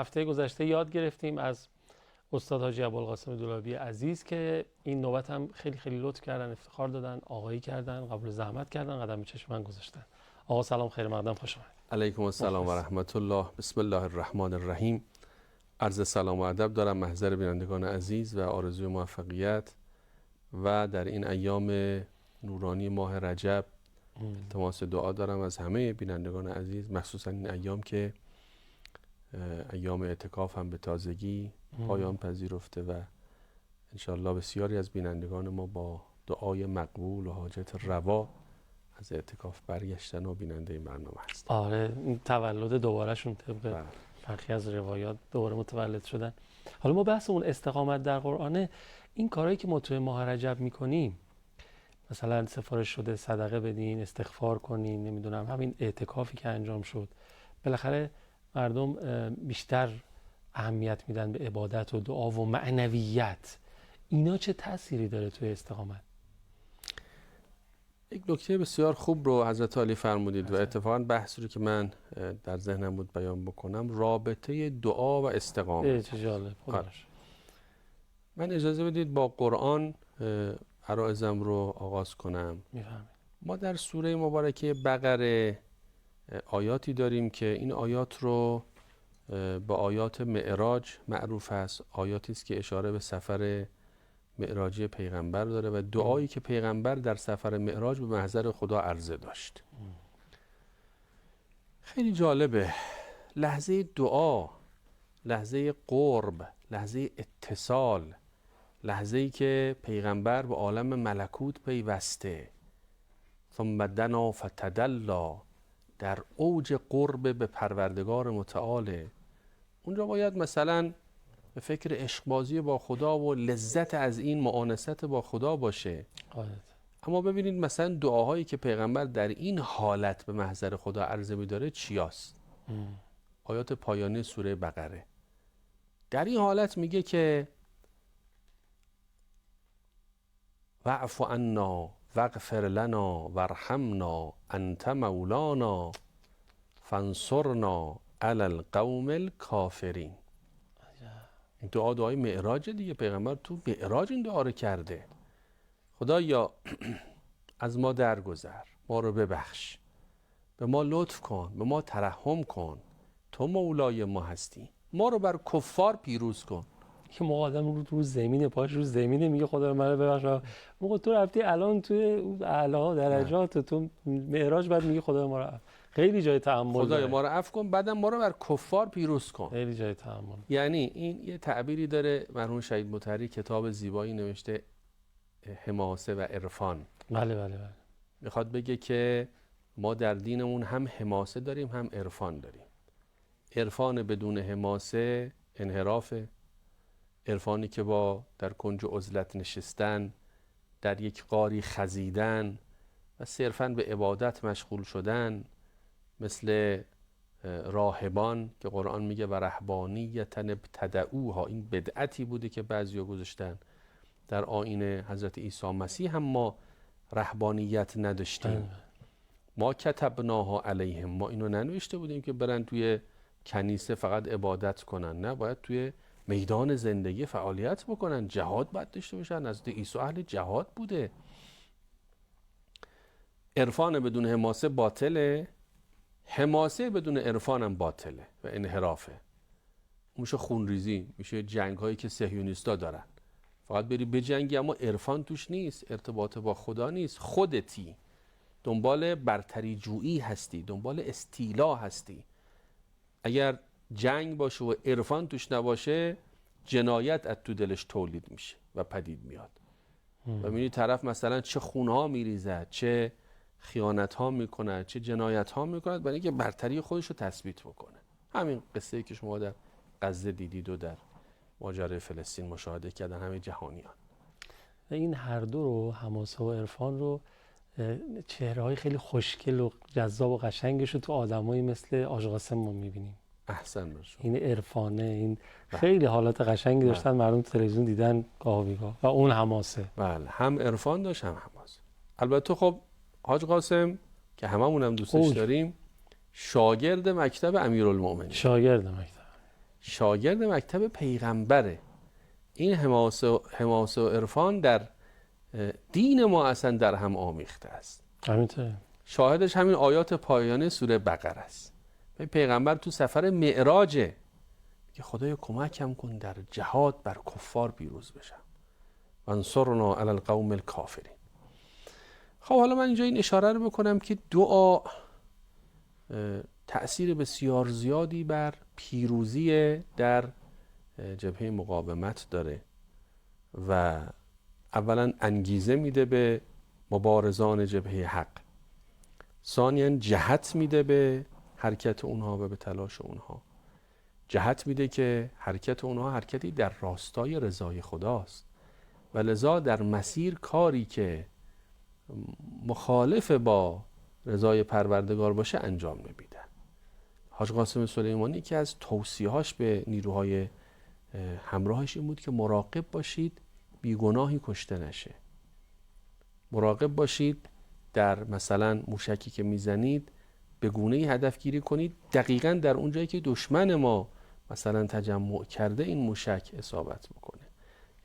هفته گذشته یاد گرفتیم از استاد حاجی ابوالقاسم دولابی عزیز که این نوبت هم خیلی خیلی لطف کردن، افتخار دادن، آقایی کردن، قبول زحمت کردن، قدم به چشم من گذاشتن. آقا سلام، خیر مقدم، خوش اومدید. علیکم السلام و رحمت الله. بسم الله الرحمن الرحیم. عرض سلام و ادب دارم محضر بینندگان عزیز و آرزوی موفقیت و در این ایام نورانی ماه رجب التماس دعا دارم از همه بینندگان عزیز، مخصوصا این ایام که ایام اعتکاف هم به تازگی پایان پذیرفته و انشاءالله بسیاری از بینندگان ما با دعای مقبول و حاجت روا از اعتکاف برگشتن و بیننده این برنامه هست. آره، این تولد دوباره شون طبق برخی از روایات دوباره متولد شدن. حالا ما بحثمون استقامت در قرآنه. این کارهایی که ما توی ماه رجب میکنیم، مثلا سفارش شده صدقه بدین، استغفار کنین، نمیدونم همین اعتکافی که انجام شد، بالاخره مردم بیشتر اهمیت میدن به عبادت و دعا و معنویت. اینا چه تأثیری داره توی استقامت؟ یک نکته بسیار خوب رو حضرت علی فرمودید و اتفاقا بحثی رو که من در ذهنم بود بیان بکنم، رابطه دعا و استقامت. چه جالب. من اجازه بدید با قرآن عرایزم رو آغاز کنم. میفهمید. ما در سوره مبارکه بقره آیاتی داریم که این آیات رو با آیات معراج معروف است. آیاتی است که اشاره به سفر معراجی پیغمبر داره و دعایی که پیغمبر در سفر معراج به محضر خدا عرضه داشت. خیلی جالبه. لحظه دعا، لحظه قرب، لحظه اتصال، لحظه‌ای که پیغمبر به عالم ملکوت پیوسته، ثم دنا فتدلی، در اوج قرب به پروردگار متعال. اونجا باید مثلا به فکر عشقبازی با خدا و لذت از این مؤانست با خدا باشه. اما ببینید مثلا دعاهایی که پیغمبر در این حالت به محضر خدا عرضه می‌داره چیاست؟ آیات پایانی سوره بقره. در این حالت میگه که واعف عنا واغفر لنا وارحمنا انت مولانا فانصرنا علی القوم الکافرین. این دعای معراج دیگه، پیغمبر تو معراج این دعا رو کرده. خدایا از ما درگذر، ما رو ببخش، به ما لطف کن، به ما ترحم کن، تو مولای ما هستی، ما رو بر کفار پیروز کن. که موقع آدم رو زمینه، پاش رو زمینه، میگه خدا رو منو ببخش. موقع تو رفتی الان توی اعلی درجات تو معراج، بعد میگه خدا ما رو خیلی جای تأمل، خدای ما رو عفو کن، بعدم ما رو بر کفار پیروز کن. خیلی جای تأمل. یعنی این یه تعبیری داره مرحوم شهید مطهری، کتاب زیبایی نوشته، حماسه و عرفان. بله. میخواد بگه که ما در دینمون هم حماسه داریم هم عرفان داریم. عرفان بدون حماسه انحرافه. عرفانی که با در کنج عزلت نشستن، در یک غاری خزیدن و صرفاً به عبادت مشغول شدن، مثل راهبان که قرآن میگه و رهبانیة ابتدعوها، این بدعتی بوده که بعضیا گذاشتن. در آیین حضرت عیسی مسیح هم ما رهبانیت نداشتیم. ما کتبناها علیهم، ما اینو ننوشته بودیم که برن توی کنیسه فقط عبادت کنن، نه، باید توی میدان زندگی فعالیت بکنن، جهاد باید داشته باشن. حضرت عیسی اهل جهاد بوده. عرفان بدون حماسه باطله، حماسه بدون عرفان هم باطله و انحرافه. میشه خونریزی، میشه جنگ هایی که صهیونیستا دارن، فقط بری بجنگی اما عرفان توش نیست، ارتباط با خدا نیست، خودتی دنبال برتری جویی هستی، دنبال استیلا هستی. اگر جنگ باشه و عرفان توش نباشه، جنایت از تو دلش تولید میشه و پدید میاد و میبینی طرف مثلا چه خونها میریزد، چه خیانت ها میکند، چه جنایت ها میکند، برای اینکه برتری خودش رو تثبیت بکنه. همین قصه ای که شما در غزه دیدید و در ماجرای فلسطین مشاهده کردن همه جهانیان. و این هر دو رو، حماسه و عرفان رو، چهره‌های خیلی خوشگل و جذاب و قشنگش رو تو آدمایی مثل آج قاسم ما می‌بینیم. احسن برشون. این عرفانه، این خیلی حالات قشنگی داشتن، مردم تلویزیون دیدن گاه بیگاه، و اون حماسه. بله، هم عرفان داشت هم حماسه. البته خب حاج قاسم که هممون هم دوستش داریم، شاگرد مکتب امیرالمومنین. شاگرد مکتب. شاگرد مکتب پیغمبره. این حماسه و عرفان در دین ما اصلا در هم آمیخته است. همینطوره. شاهدش همین آیات پایانی سوره بقره است. پیغمبر تو سفر معراجه که خدایا کمکم کن در جهاد بر کفار پیروز بشم، وانصرنا علی القوم الکافرین. خب حالا من اینجا این اشاره رو بکنم که دعا تأثیر بسیار زیادی بر پیروزی در جبهه مقاومت داره و اولا انگیزه میده به مبارزان جبهه حق، ثانیاً جهت میده به حرکت اونها و به تلاش اونها. جهت میده که حرکت اونها حرکتی در راستای رضای خداست و لذا در مسیر کاری که مخالف با رضای پروردگار باشه انجام نمیدن. حاج قاسم سلیمانی که از توصیه‌هاش به نیروهای همراهش این بود که مراقب باشید بیگناهی کشته نشه. مراقب باشید در مثلا موشکی که میزنید به گونه‌ای هدف گیری کنید دقیقاً در اون جایی که دشمن ما مثلا تجمع کرده این موشک اصابت بکنه.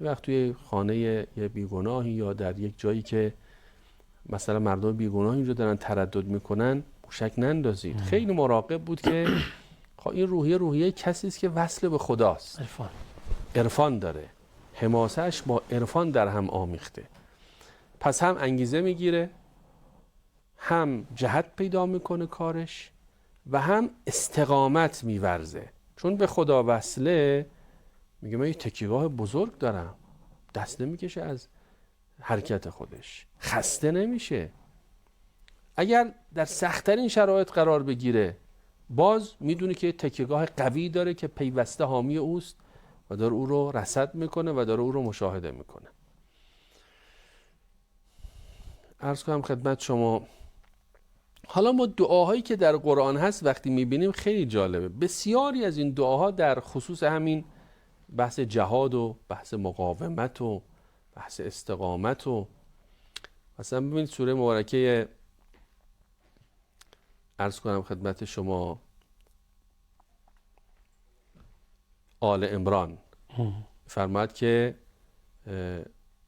یه وقت توی خانه یه بیگناهی یا در یک جایی که مثلا مردم بیگناهی اینجا دارن تردد میکنن موشک نندازید. خیلی مراقب بود که این روحیه کسی است که وصل به خداست، عرفان داره، حماسه‌اش با عرفان در هم آمیخته. پس هم انگیزه میگیره، هم جهت پیدا میکنه کارش و هم استقامت میورزه. چون به خدا وصله میگه من یه تکیهگاه بزرگ دارم، دست نمیکشه از حرکت خودش، خسته نمیشه. اگر در سخت‌ترین شرایط قرار بگیره باز میدونه که تکیهگاه قوی داره که پیوسته حامی اوست و داره او رو رصد میکنه و داره او رو مشاهده میکنه. عرض کنم خدمت شما، حالا ما دعاهایی که در قرآن هست وقتی میبینیم خیلی جالبه. بسیاری از این دعاها در خصوص همین بحث جهاد و بحث مقاومت و بحث استقامت و مثلا ببینید سوره مبارکه عرض کنم خدمت شما آل عمران فرماد که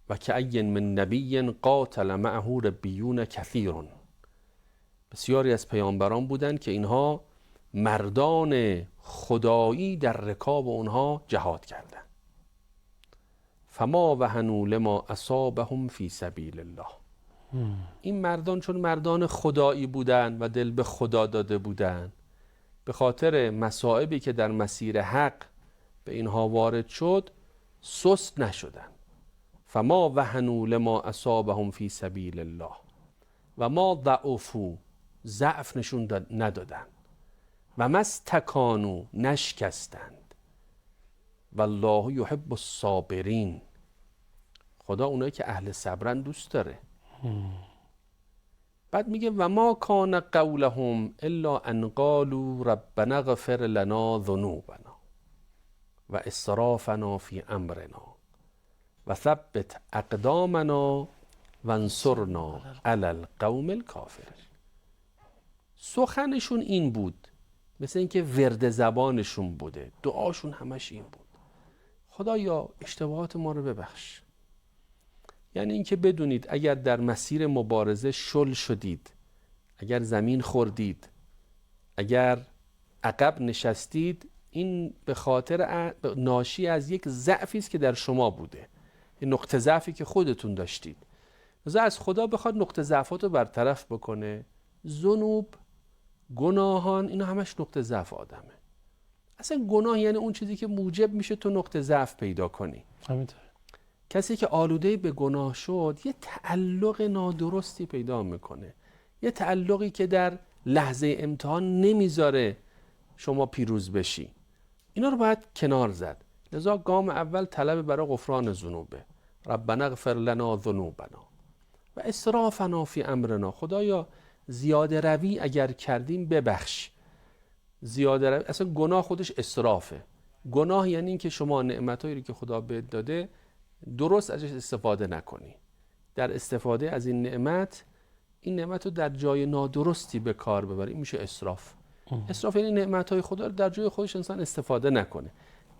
و کأی من نبی قاتل معه ربیون کثیر. بسیاری از پیامبران بودند که اینها مردان خدایی در رکاب اونها جهاد کردند. فما وهنوا لما اصابهم فی سبیل الله. این مردان چون مردان خدایی بودند و دل به خدا داده بودند، به خاطر مصائبی که در مسیر حق به اینها وارد شد سست نشدند. فما وهنوا لما اصابهم فی سبیل الله و ما ضعفوا، ضعف نشون ندادند، و ما استکانوا، نشکستند. والله یحب الصابرین. خدا اونایی که اهل صبرن دوست داره. بعد میگه و ما کان قولهم الا ان قالوا ربنا اغفر لنا ذنوبنا و اسرافنا فی امرنا و ثبت اقدامنا وانصرنا علی القوم الکافرین. سخنشون این بود، مثل اینکه ورد زبانشون بوده، دعاشون همش این بود: خدایا اشتباهات ما رو ببخش. یعنی اینکه بدونید اگر در مسیر مبارزه شل شدید، اگر زمین خوردید، اگر عقب نشستید، این به خاطر ناشی از یک ضعفی است که در شما بوده، یه نقطه ضعفی که خودتون داشتید. لذا از خدا بخواد نقطه ضعفات رو برطرف بکنه. ذنوب، گناهان، اینا همش نقطه ضعف آدمه. اصلا گناه یعنی اون چیزی که موجب میشه تو نقطه ضعف پیدا کنی. همینطور. کسی که آلوده به گناه شد یه تعلق نادرستی پیدا میکنه، یه تعلقی که در لحظه امتحان نمیذاره شما پیروز بشی. اینا رو باید کنار زد. لذا گام اول طلب برای غفران ذنوبه. ربنا اغفر لنا ذنوبنا و اسرافنا فی امرنا. خدایا زیاده روی اگر کردیم ببخش. زیاده روی، اصلا گناه خودش اسرافه. گناه یعنی این که شما نعمتایی که خدا بهت داده درست ازش استفاده نکنی. در استفاده از این نعمت رو در جای نادرستی به کار ببری، این میشه اسراف. اسراف یعنی نعمت‌های خدا رو در جای خودش انسان استفاده نکنه.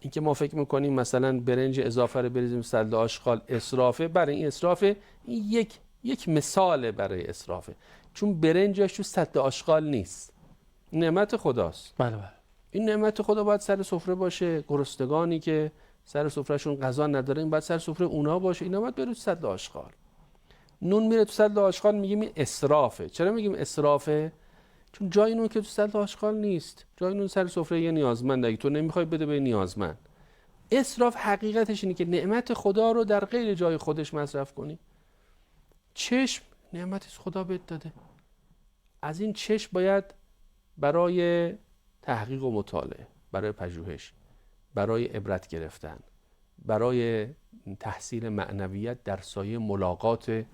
اینکه ما فکر می‌کنیم مثلا برنج اضافه رو بریزیم سطل آشغال اسرافه، برای این اسرافه، این یک مثال برای اسرافه، چون برنجش تو سطل آشغال نیست، نعمت خداست. بله بله. این نعمت خدا باید سر سفره باشه. گرسنگانی که سر سفرهشون غذا نداره این باید سر سفره اونا باشه، اینا باید بره تو سطل آشغال. نون میره تو سطل آشغال، میگیم این اسرافه. چرا میگیم اسرافه؟ چون جای نون که تو سطل آشغال نیست، جای نون سر سفره یه نیازمند، اگه تو نمیخوای بده به نیازمند. اسراف حقیقتش اینه که نعمت خدا رو در غیر جای خودش مصرف کنی. چشم نعمتی خدا بهت داده، از این چشم باید برای تحقیق و مطالعه، برای پژوهش، برای عبرت گرفتن، برای تحصیل معنویت در سایه ملاقات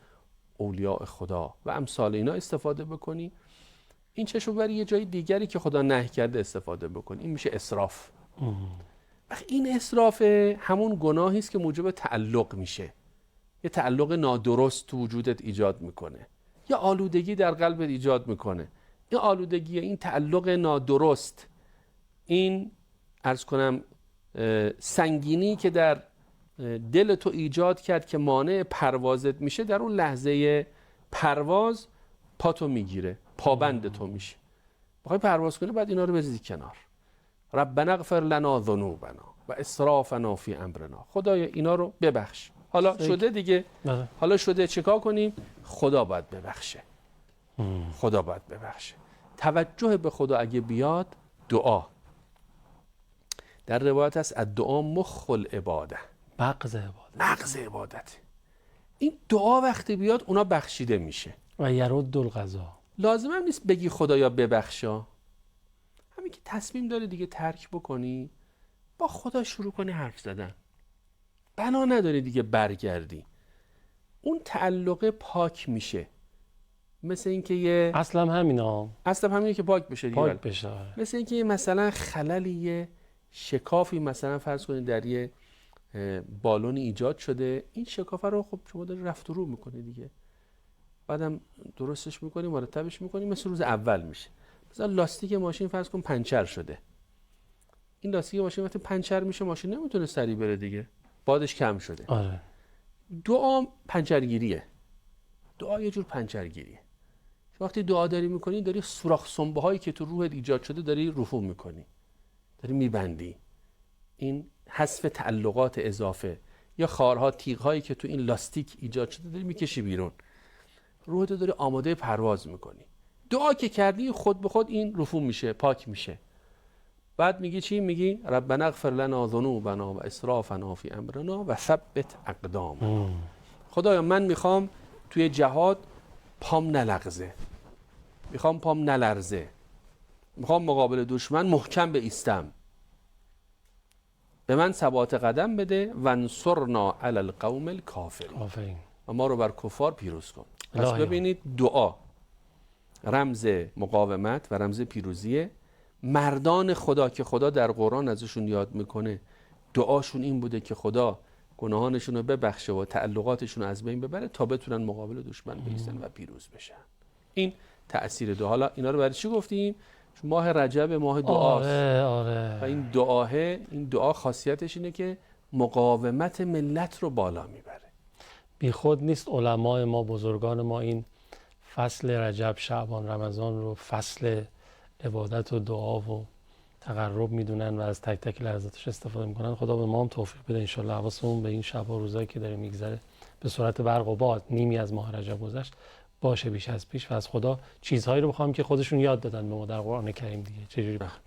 اولیاء خدا و امثال اینا استفاده بکنی. این چشم برای یه جای دیگری که خدا نهی کرده استفاده بکنی. این میشه اسراف. این اسراف همون گناهی است که موجب تعلق میشه، یه تعلق نادرست تو وجودت ایجاد میکنه، یا آلودگی در قلبت ایجاد میکنه. این آلودگی، این تعلق نادرست، این عرض کنم سنگینی که در دل تو ایجاد کرد که مانع پروازت میشه، در اون لحظه پرواز پاتو میگیره، پابند تو میشه. بخوای پرواز کنی بعد اینا رو بریزی کنار. ربنا اغفر لنا ذنوبنا و اسرافنا فی امرنا. خدایا اینا رو ببخش. حالا شده دیگه. حالا شده، چیکار کنیم؟ خدا باید ببخشه. خدا باید ببخشه. توجه به خدا اگه بیاد، دعا. در روایت هست الدعا مخ العباده، مغز عبادت. این دعا وقتی بیاد اونا بخشیده میشه. و یرد القضا. لازم هم نیست بگی خدایا ببخشا، همین که تصمیم داری دیگه ترک بکنی، با خدا شروع کنی حرف زدن، بنا نداری دیگه برگردی. اون تعلق پاک میشه. مثل اینکه یه اصلا همینه که پاک بشه دیگه. پاک بشه. مثل اینکه مثلا خللی، شکافی مثلا فرض کنید در یه بالونی ایجاد شده، این شکاف رو خب شما داری رفت و رو میکنی دیگه، بعدم درستش میکنی، مرتبش میکنی، مثل روز اول میشه. مثلا لاستیک ماشین فرض کن پنچر شده، این لاستیک ماشین وقتی پنچر میشه ماشین نمیتونه سریع بره دیگه، بادش کم شده. آره. دعا پنچرگیریه. دعا یه جور پنچرگیریه. وقتی دعا داری میکنی، داری سوراخ سنبه هایی که تو روحت ایجاد شده داری رفو میکنی، داری میبندی. این حذف تعلقات اضافه یا خارها، تیغ هایی که تو این لاستیک ایجاد شده داری میکشی بیرون. روحت داری آماده پرواز میکنی. دعا که کردی خود به خود این رفو میشه، پاک میشه. بعد میگی چی؟ میگی ربنا اغفر لنا ذنوبنا و اسرافنا فی امرنا و ثبت اقدامنا. خدایا من میخوام توی جهاد پام نلغزه، میخوام پام نلرزه، میخوام مقابل دشمن محکم بایستم، به من ثبات قدم بده. وانصرنا علی القوم الکافرین. و ما رو بر کفار پیروز کن. پس ببینید دعا رمز مقاومت و رمز پیروزیه. مردان خدا که خدا در قرآن ازشون یاد میکنه، دعاشون این بوده که خدا گناهانشون رو ببخشه و تعلقاتشون رو از بین ببره تا بتونن مقابل دشمن بایستن و پیروز بشن. این تأثیر دعا. حالا اینا رو برای چی گفتیم؟ چون ماه رجب ماه دعاست. آره. و این دعا خاصیتش اینه که مقاومت ملت رو بالا میبره. بی خود نیست علمای ما، بزرگان ما این فصل رجب، شعبان، رمضان رو فصل عبادت و دعا و تقرب میدونن و از تک تک لحظاتش استفاده میکنن. خدا به ما هم توفیق بده ان شاء الله حواسمون به این شب و روزایی که داره میگذره به صورت برق و باد، نیمی از ماه رجب گذشت، باشه بیش از پیش و از خدا چیزهایی رو بخوام که خودشون یاد دادن به ما در قرآن کریم دیگه. چجوری بخوام؟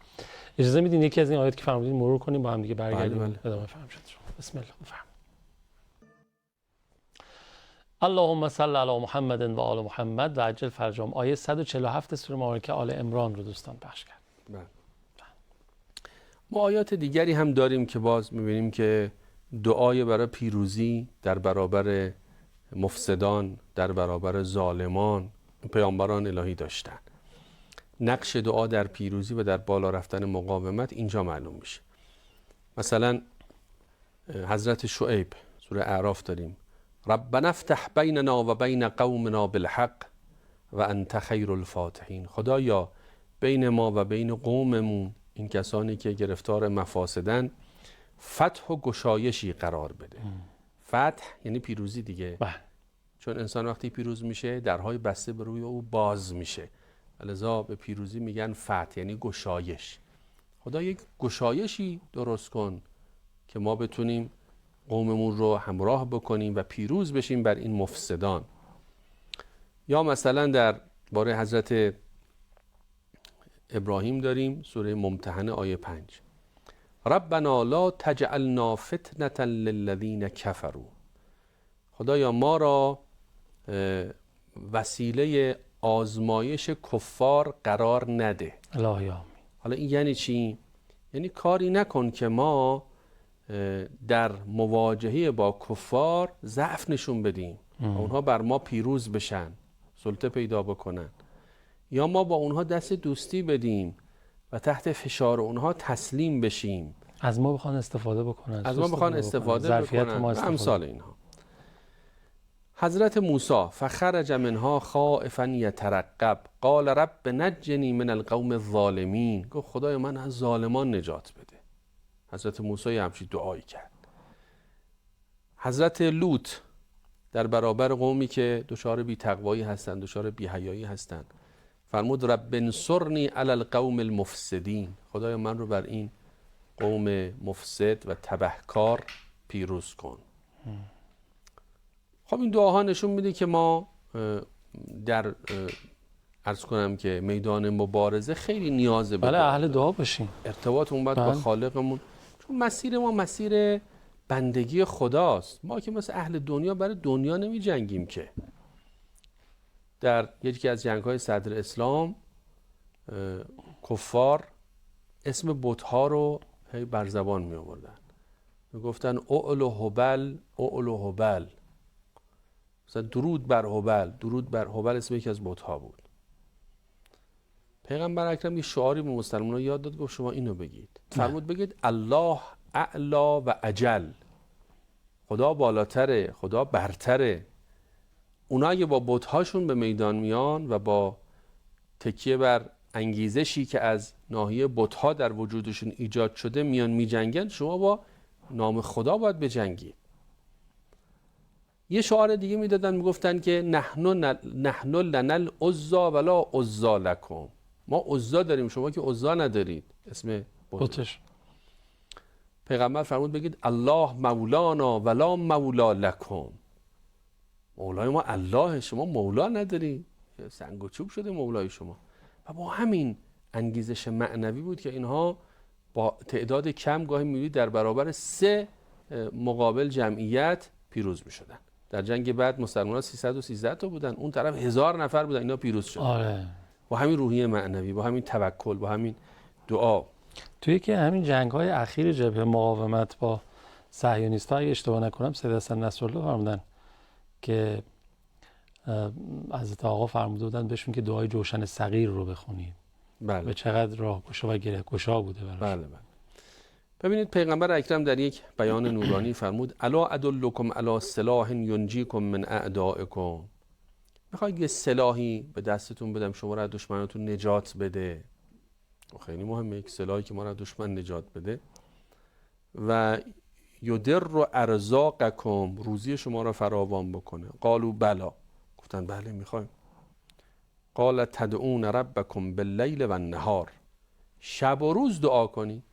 اجازه میدین یکی از این آیات که فرمودین مرور کنیم با هم دیگه برگردیم ادامه فرمایشات شما. بسم الله. بفرمایید. اللهم صل علی محمد و آل محمد و عجل فرجهم. آیه 147 سوره مبارکه آل عمران رو دوستان پخش کرد. ما آیات دیگری هم داریم که باز می‌بینیم که دعای برای پیروزی در برابر مفسدان، در برابر ظالمان پیامبران الهی داشتن. نقش دعا در پیروزی و در بالا رفتن مقاومت اینجا معلوم میشه. مثلا حضرت شعیب سوره اعراف داریم ربنا افتح بیننا و بین قومنا بالحق و انت خیر الفاتحین. خدایا بین ما و بین قوممون، این کسانی که گرفتار مفاسدن، فتح و گشایشی قرار بده. فتح یعنی پیروزی دیگه. چون انسان وقتی پیروز میشه درهای بسته به روی او باز میشه، لذا به پیروزی میگن فتح یعنی گشایش. خدا یک گشایشی درست کن که ما بتونیم قوممون رو همراه بکنیم و پیروز بشیم بر این مفسدان. یا مثلا در باره حضرت ابراهیم داریم سوره ممتحنه آیه 5: ربنا لا تجعلنا فتنة للذین کفروا. خدایا ما را وسیله آزمایش کفار قرار نده. الهی آمین. حالا این یعنی چی؟ یعنی کاری نکن که ما در مواجهه با کفار ضعف نشون بدیم و اونها بر ما پیروز بشن، سلطه پیدا بکنن، یا ما با اونها دست دوستی بدیم و تحت فشار اونها تسلیم بشیم، از ما بخوان استفاده بکنن، از ما بخوان استفاده بکنن و امثال اینها. حضرت موسی فخرج منها خائفا یترقب قال رب نجنی من القوم الظالمین. گفت خدای من از ظالمان نجات بده. حضرت موسی همچین دعایی کرد. حضرت لوط در برابر قومی که دچار بی تقوایی هستند، دچار بی حیایی هستند، فرمود رب انصرنی علی القوم المفسدین. خدای من رو بر این قوم مفسد و تبهکار پیروز کن. خب این دعاها نشون میده که ما در عرض کنم که میدان مبارزه خیلی نیاز به اهل دعا باشیم، ارتباطمون باید با خالقمون، چون مسیر ما مسیر بندگی خداست. ما که مثل اهل دنیا برای دنیا نمی جنگیم که. در یکی از جنگ‌های صدر اسلام کفار اسم بت‌ها رو بر زبان می آوردن، میگفتن اعلو هبل اعلو هبل، مثلا درود بر هبل. درود بر هبل اسم یکی از بت‌ها بود. پیغمبر اکرم یه شعاری به مسلمان‌ها یاد داد، گفت شما اینو بگید. فرمود بگید الله اعلا و اجل. خدا بالاتره، خدا برتره. اونا اگه با بت‌هاشون به میدان میان و با تکیه بر انگیزشی که از ناحیه بت‌ها در وجودشون ایجاد شده میان میجنگن، شما با نام خدا باید بجنگید. یه شعار دیگه میدادن، میگفتن که نحن لنا العزی ولا عزی لکم. ما عزا داریم، شما که عزا ندارید. اسم بتش. پیغمبر فرمود بگید الله مولانا ولا مولا لکم. مولای ما الله، شما مولا ندارید، سنگ و چوب شده مولای شما. و با همین انگیزش معنوی بود که اینها با تعداد کم گاهی می‌بینید در برابر 3 مقابل جمعیت پیروز می‌شدن. در جنگ بعد مسلمان‌ها 313 تا بودن، اون طرف 1000 نفر بودن، اینا پیروز شدن. آره. با همین روحیه معنوی، با همین توکل، با همین دعا. توی که همین جنگ‌های اخیر جبهه مقاومت با صهیونیست‌ها اگه اشتباه نکنم سید حسن نصرالله فرمودن که حضرت آقا فرموده بودن بهشون که دعای جوشن صغیر رو بخونید. بله. به چقدر راهگشا و گرهگشا بوده براش. بله بله. ببینید پیغمبر اکرم در یک بیان نورانی فرمود الا ادلکم علی سلاح ینجیکم من اعدائکم. میخواید یه سلاحی به دستتون بدم شما را از دشمناتون نجات بده. خیلی مهمه یک سلاحی که ما را از دشمن نجات بده. و یدر ارزاقکم، روزی شما را فراوان بکنه. قالوا بلا، گفتن بله میخوایم. قال تدعون ربکم باللیل و النهار، شب و روز دعا کنی.